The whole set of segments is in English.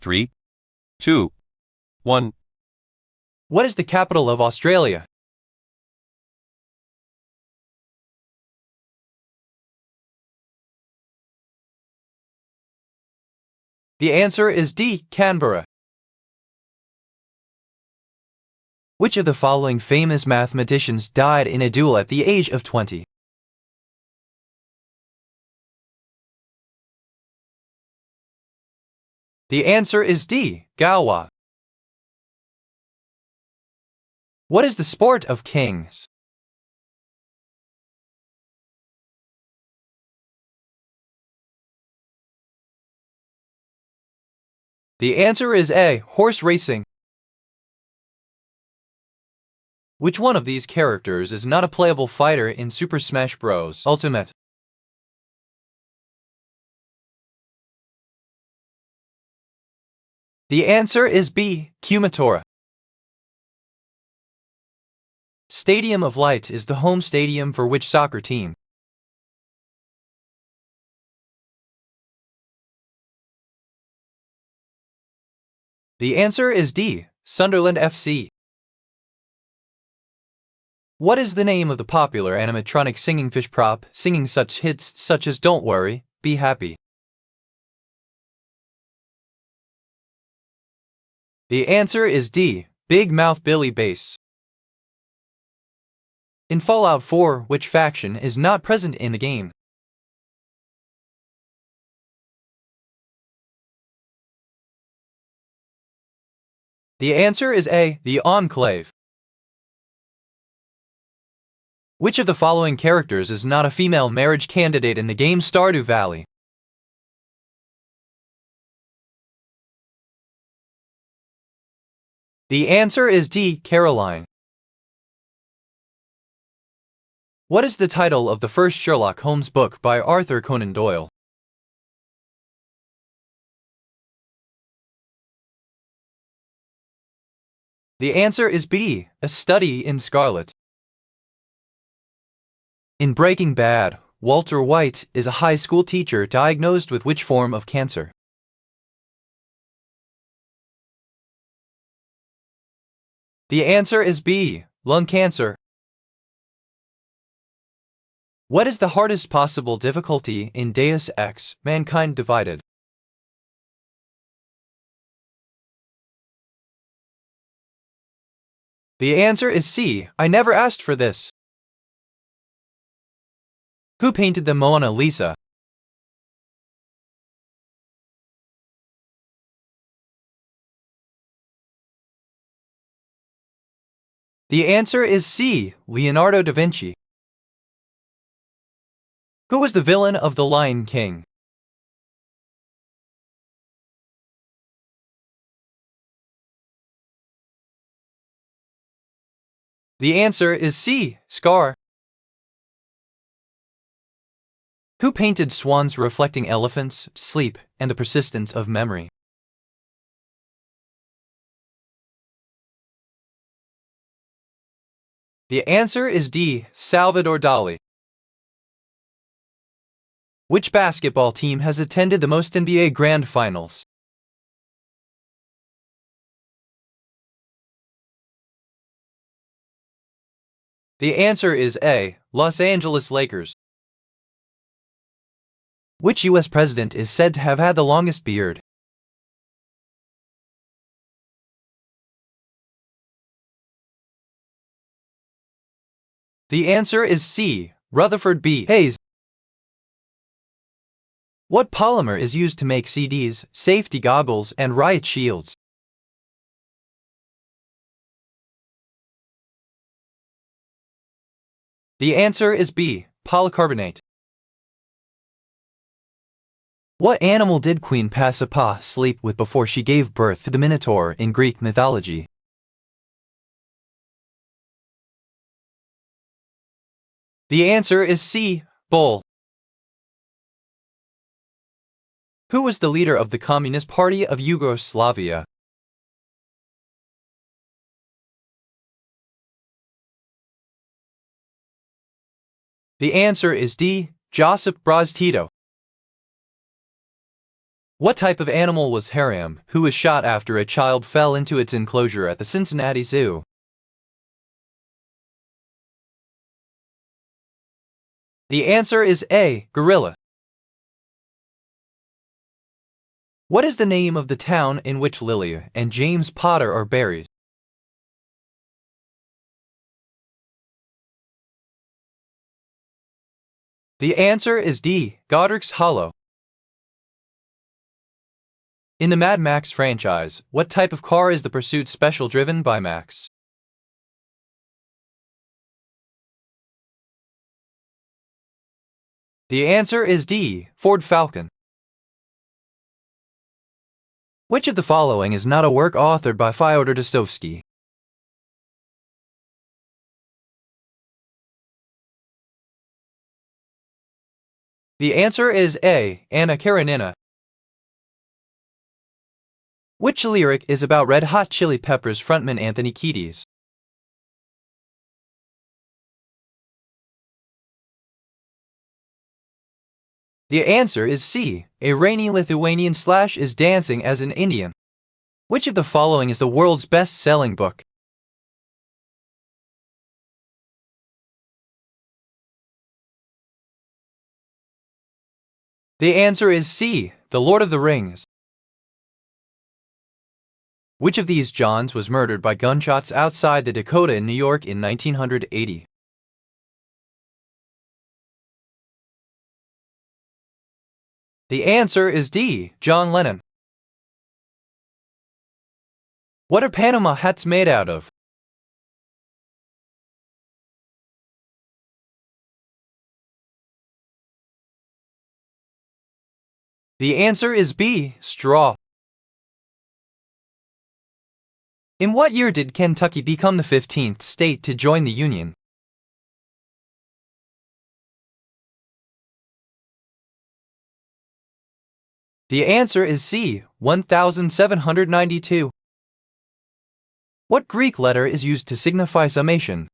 3, 2, 1. What is the capital of Australia? The answer is D. Canberra. Which of the following famous mathematicians died in a duel at the age of 20? The answer is D. Galois. What is the sport of kings? The answer is A. Horse racing. Which one of these characters is not a playable fighter in Super Smash Bros. Ultimate? The answer is B. Kumatora. Stadium of Light is the home stadium for which soccer team? The answer is D. Sunderland FC. What is the name of the popular animatronic singing fish prop singing such hits such as Don't Worry, Be Happy? The answer is D. Big Mouth Billy Bass. In Fallout 4, which faction is not present in the game? The answer is A. The Enclave. Which of the following characters is not a female marriage candidate in the game Stardew Valley? The answer is D. Caroline. What is the title of the first Sherlock Holmes book by Arthur Conan Doyle? The answer is B. A Study in Scarlet. In Breaking Bad, Walter White is a high school teacher diagnosed with which form of cancer? The answer is B. Lung cancer. What is the hardest possible difficulty in Deus Ex: Mankind Divided? The answer is C. I never asked for this. Who painted the Mona Lisa? The answer is C. Leonardo da Vinci. Who was the villain of The Lion King? The answer is C. Scar. Who painted swans reflecting elephants, sleep, and the persistence of memory? The answer is D. Salvador Dali. Which basketball team has attended the most NBA Grand Finals? The answer is A. Los Angeles Lakers. Which U.S. president is said to have had the longest beard? The answer is C. Rutherford B. Hayes. What polymer is used to make CDs, safety goggles, and riot shields? The answer is B. Polycarbonate. What animal did Queen Pasiphae sleep with before she gave birth to the Minotaur in Greek mythology? The answer is C. Bull. Who was the leader of the Communist Party of Yugoslavia? The answer is D. Josip Broz Tito. What type of animal was Haram, who was shot after a child fell into its enclosure at the Cincinnati Zoo? The answer is A. Gorilla. What is the name of the town in which Lily and James Potter are buried? The answer is D. Godric's Hollow. In the Mad Max franchise, what type of car is the Pursuit Special driven by Max? The answer is D. Ford Falcon. Which of the following is not a work authored by Fyodor Dostoevsky? The answer is A. Anna Karenina. Which lyric is about Red Hot Chili Peppers frontman Anthony Kiedis? The answer is C. A rainy Lithuanian slash is dancing as an Indian. Which of the following is the world's best-selling book? The answer is C. The Lord of the Rings. Which of these Johns was murdered by gunshots outside the Dakota in New York in 1980? The answer is D. John Lennon. What are Panama hats made out of? The answer is B. Straw. In what year did Kentucky become the 15th state to join the Union? The answer is C. 1792. What Greek letter is used to signify summation?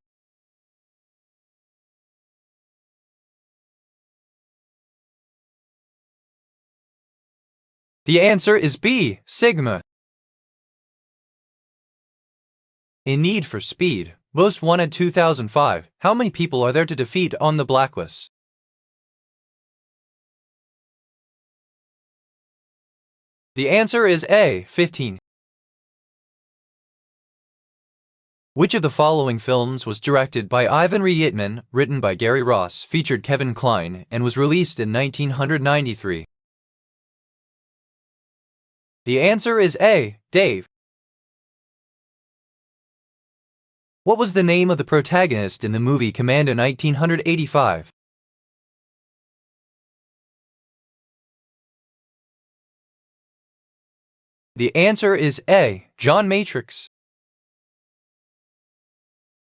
The answer is B. Sigma. In Need for Speed, Most Wanted 2005, how many people are there to defeat on the blacklist? The answer is A. 15. Which of the following films was directed by Ivan Reitman, written by Gary Ross, featured Kevin Kline, and was released in 1993? The answer is A. Dave. What was the name of the protagonist in the movie Commando 1985? The answer is A. John Matrix.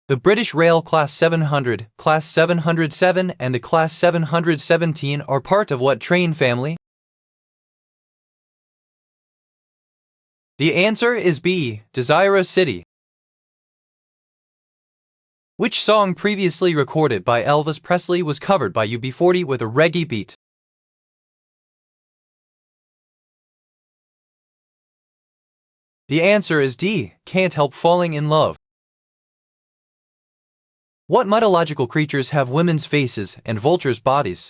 The British Rail Class 700, Class 707, and the Class 717 are part of what train family? The answer is B. Desiro City. Which song previously recorded by Elvis Presley was covered by UB40 with a reggae beat? The answer is D. Can't Help Falling in Love. What mythological creatures have women's faces and vultures' bodies?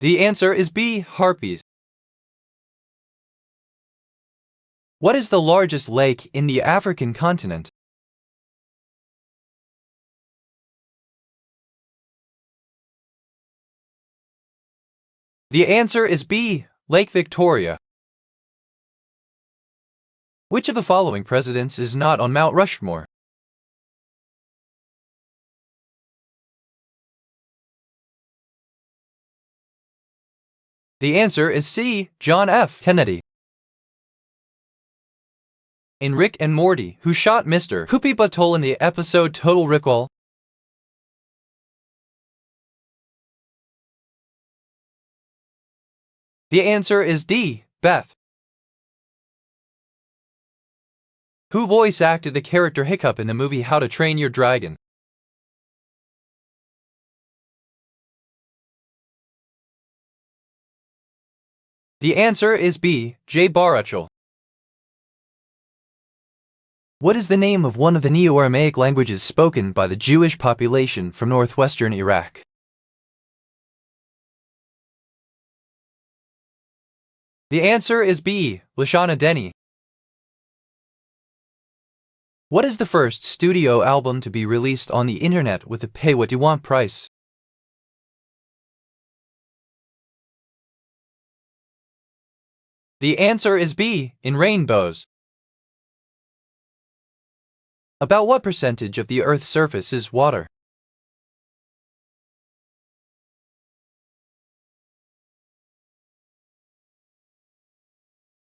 The answer is B. Harpies. What is the largest lake in the African continent? The answer is B. Lake Victoria. Which of the following presidents is not on Mount Rushmore? The answer is C. John F. Kennedy. In Rick and Morty, who shot Mr. Poopy Butthole in the episode Total Recall? The answer is D. Beth. Who voice acted the character Hiccup in the movie How to Train Your Dragon? The answer is B. J. Baruchel. What is the name of one of the Neo-Aramaic languages spoken by the Jewish population from northwestern Iraq? The answer is B. Lashana Deni. What is the first studio album to be released on the internet with a pay-what-you-want price? The answer is B. In Rainbows. About what percentage of the Earth's surface is water?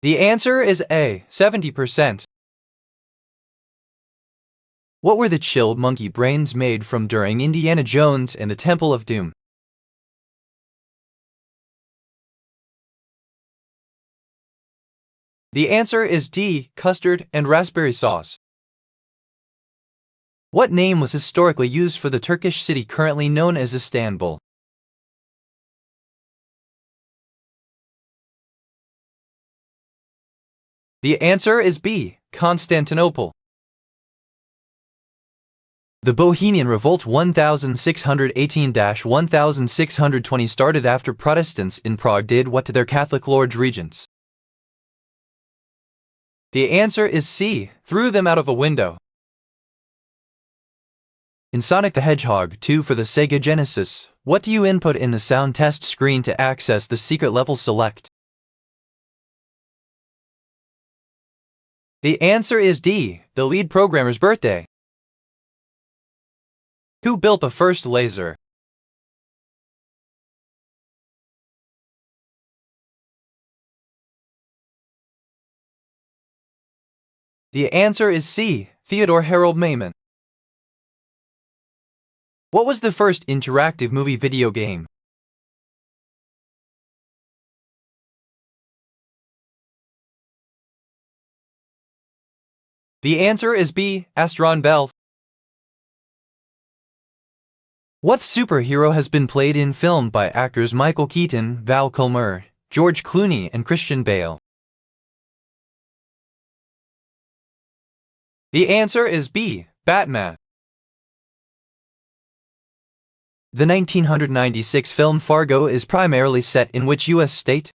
The answer is A. 70%. What were the chilled monkey brains made from during Indiana Jones and the Temple of Doom? The answer is D. Custard and raspberry sauce. What name was historically used for the Turkish city currently known as Istanbul? The answer is B. Constantinople. The Bohemian Revolt 1618-1620 started after Protestants in Prague did what to their Catholic lords regents? The answer is C. Threw them out of a window. In Sonic the Hedgehog 2 for the Sega Genesis, what do you input in the sound test screen to access the secret level select? The answer is D. The lead programmer's birthday. Who built the first laser? The answer is C. Theodore Harold Maiman. What was the first interactive movie video game? The answer is B. Astron Bell. What superhero has been played in film by actors Michael Keaton, Val Kilmer, George Clooney, and Christian Bale? The answer is B. Batman. The 1996 film Fargo is primarily set in which U.S. state?